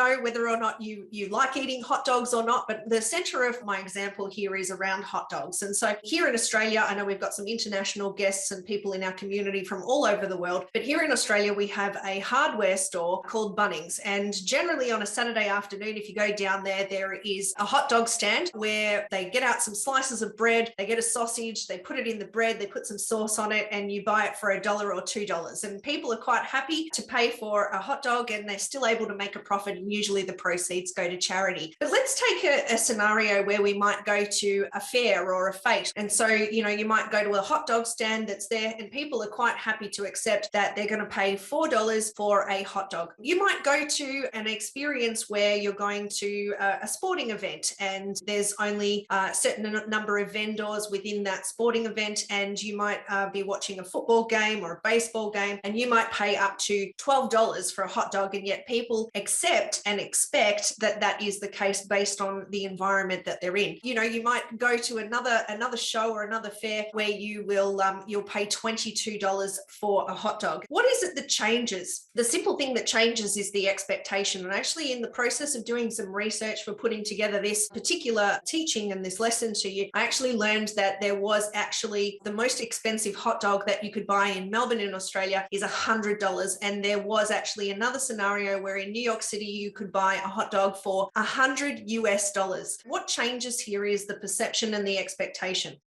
know whether or not you like eating hot dogs or not, but the center of my example here is around hot dogs. And so here in Australia, I know we've got some international guests and people in our community from all over the world, but here in Australia, we have a hardware store called Bunnings. And generally on a Saturday afternoon, if you go down there, there is a hot dog stand where they get out some slices of bread, they get a sausage, they put it in the bread, they put some sauce on it, and you buy it for $1 or $2. And people are quite happy to pay for a hot dog, and they're still able to make a profit, and usually the proceeds go to charity. But let's take a scenario where we might go to a fair or a fete. And so, you might go to a hot dog stand that's there, and people are quite happy to accept that they're going to pay $4 for a hot dog. You might go to an experience where you're going to a sporting event, and there's only a certain number of vendors within that sporting event, and you might be watching a football game or a baseball game, and you might pay up to $12 for a hot dog, and yet people accept and expect that that is the case based on the environment that they're in. You might go to another show or another fair where you'll pay $22 for a hot dog. What is it that changes? The simple thing that changes is the expectation. And actually, in the process of doing some research for putting together this particular teaching and this lesson to you, I actually learned that there was actually the most expensive hot dog that you could buy in Melbourne in Australia is $100. And there was actually another scenario where in New York City, you could buy a hot dog for $100 US. What changes here is the perception and the expectation.